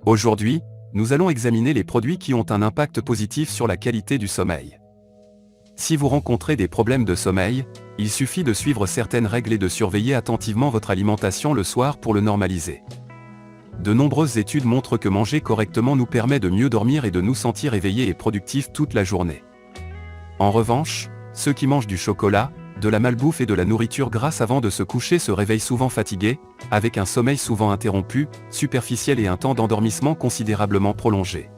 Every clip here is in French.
Aujourd'hui, nous allons examiner les produits qui ont un impact positif sur la qualité du sommeil. Si vous rencontrez des problèmes de sommeil, il suffit de suivre certaines règles et de surveiller attentivement votre alimentation le soir pour le normaliser. De nombreuses études montrent que manger correctement nous permet de mieux dormir et de nous sentir éveillés et productifs toute la journée. En revanche, ceux qui mangent du chocolat, de la malbouffe et de la nourriture grasse avant de se coucher se réveillent souvent fatigués, avec un sommeil souvent interrompu, superficiel et un temps d'endormissement considérablement prolongé.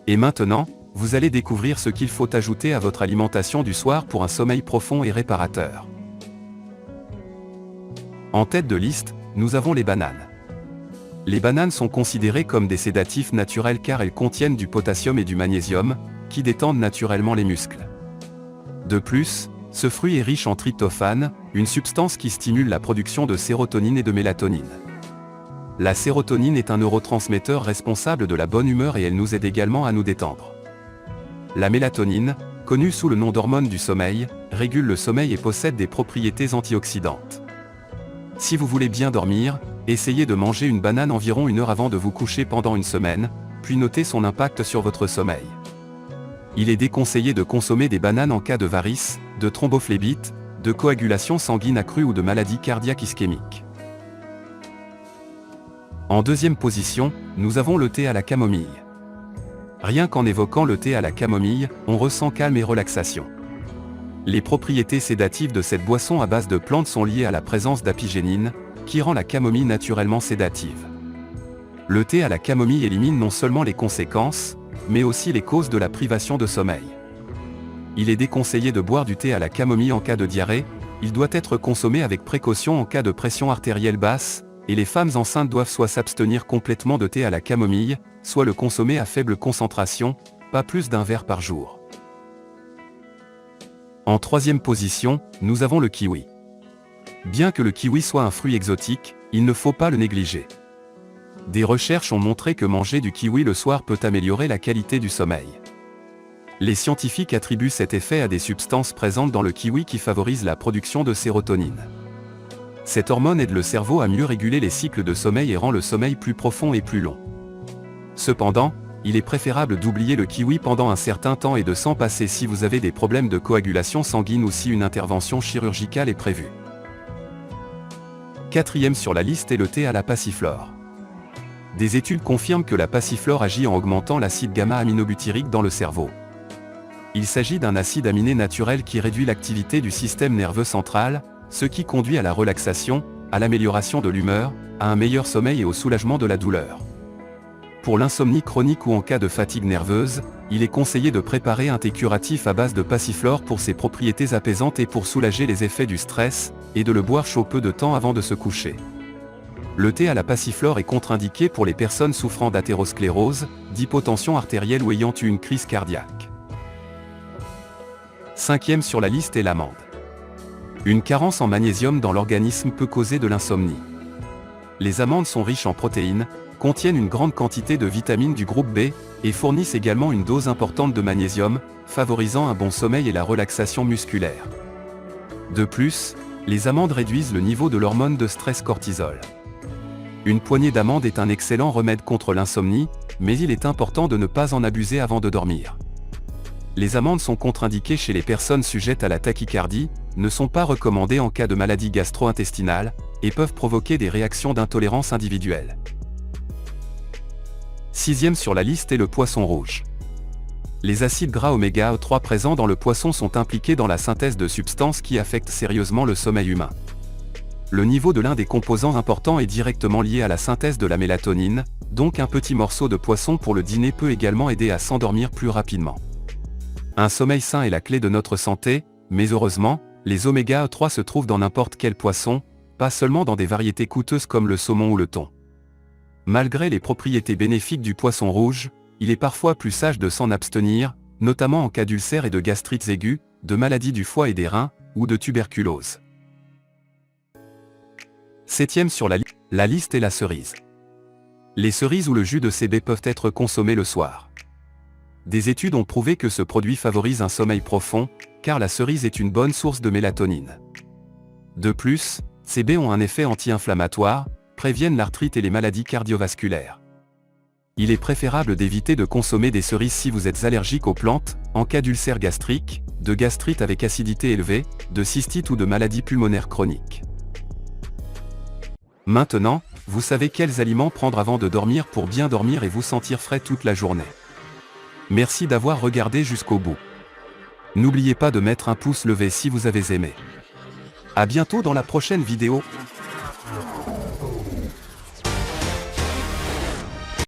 Et maintenant, vous allez découvrir ce qu'il faut ajouter à votre alimentation du soir pour un sommeil profond et réparateur. En tête de liste, nous avons les bananes. Les bananes sont considérées comme des sédatifs naturels car elles contiennent du potassium et du magnésium, qui détendent naturellement les muscles. De plus, ce fruit est riche en tryptophane, une substance qui stimule la production de sérotonine et de mélatonine. La sérotonine est un neurotransmetteur responsable de la bonne humeur et elle nous aide également à nous détendre. La mélatonine, connue sous le nom d'hormone du sommeil, régule le sommeil et possède des propriétés antioxydantes. Si vous voulez bien dormir, essayez de manger une banane environ 1 heure avant de vous coucher pendant une semaine, puis notez son impact sur votre sommeil. Il est déconseillé de consommer des bananes en cas de varices, de thrombophlébite, de coagulation sanguine accrue ou de maladie cardiaque ischémique. En deuxième position, nous avons le thé à la camomille. Rien qu'en évoquant le thé à la camomille, on ressent calme et relaxation. Les propriétés sédatives de cette boisson à base de plantes sont liées à la présence d'apigénine, qui rend la camomille naturellement sédative. Le thé à la camomille élimine non seulement les conséquences, mais aussi les causes de la privation de sommeil. Il est déconseillé de boire du thé à la camomille en cas de diarrhée, il doit être consommé avec précaution en cas de pression artérielle basse, et les femmes enceintes doivent soit s'abstenir complètement de thé à la camomille, soit le consommer à faible concentration, pas plus d'1 verre par jour. En troisième position, nous avons le kiwi. Bien que le kiwi soit un fruit exotique, il ne faut pas le négliger. Des recherches ont montré que manger du kiwi le soir peut améliorer la qualité du sommeil. Les scientifiques attribuent cet effet à des substances présentes dans le kiwi qui favorisent la production de sérotonine. Cette hormone aide le cerveau à mieux réguler les cycles de sommeil et rend le sommeil plus profond et plus long. Cependant, il est préférable d'oublier le kiwi pendant un certain temps et de s'en passer si vous avez des problèmes de coagulation sanguine ou si une intervention chirurgicale est prévue. Quatrième sur la liste est le thé à la passiflore. Des études confirment que la passiflore agit en augmentant l'acide gamma-aminobutyrique dans le cerveau. Il s'agit d'un acide aminé naturel qui réduit l'activité du système nerveux central, ce qui conduit à la relaxation, à l'amélioration de l'humeur, à un meilleur sommeil et au soulagement de la douleur. Pour l'insomnie chronique ou en cas de fatigue nerveuse, il est conseillé de préparer un thé curatif à base de passiflore pour ses propriétés apaisantes et pour soulager les effets du stress, et de le boire chaud peu de temps avant de se coucher. Le thé à la passiflore est contre-indiqué pour les personnes souffrant d'athérosclérose, d'hypotension artérielle ou ayant eu une crise cardiaque. Cinquième sur la liste est l'amande. Une carence en magnésium dans l'organisme peut causer de l'insomnie. Les amandes sont riches en protéines, contiennent une grande quantité de vitamines du groupe B, et fournissent également une dose importante de magnésium, favorisant un bon sommeil et la relaxation musculaire. De plus, les amandes réduisent le niveau de l'hormone de stress cortisol. Une poignée d'amandes est un excellent remède contre l'insomnie, mais il est important de ne pas en abuser avant de dormir. Les amandes sont contre-indiquées chez les personnes sujettes à la tachycardie, ne sont pas recommandées en cas de maladie gastro-intestinale, et peuvent provoquer des réactions d'intolérance individuelle. Sixième sur la liste est le poisson rouge. Les acides gras oméga 3 présents dans le poisson sont impliqués dans la synthèse de substances qui affectent sérieusement le sommeil humain. Le niveau de l'un des composants importants est directement lié à la synthèse de la mélatonine, donc un petit morceau de poisson pour le dîner peut également aider à s'endormir plus rapidement. Un sommeil sain est la clé de notre santé, mais heureusement, les oméga 3 se trouvent dans n'importe quel poisson, pas seulement dans des variétés coûteuses comme le saumon ou le thon. Malgré les propriétés bénéfiques du poisson rouge, il est parfois plus sage de s'en abstenir, notamment en cas d'ulcères et de gastrites aiguës, de maladies du foie et des reins, ou de tuberculose. Septième sur la liste est la cerise. Les cerises ou le jus de ces baies peuvent être consommés le soir. Des études ont prouvé que ce produit favorise un sommeil profond, car la cerise est une bonne source de mélatonine. De plus, ces baies ont un effet anti-inflammatoire, préviennent l'arthrite et les maladies cardiovasculaires. Il est préférable d'éviter de consommer des cerises si vous êtes allergique aux plantes, en cas d'ulcère gastrique, de gastrite avec acidité élevée, de cystite ou de maladie pulmonaire chronique. Maintenant, vous savez quels aliments prendre avant de dormir pour bien dormir et vous sentir frais toute la journée. Merci d'avoir regardé jusqu'au bout. N'oubliez pas de mettre un pouce levé si vous avez aimé. À bientôt dans la prochaine vidéo.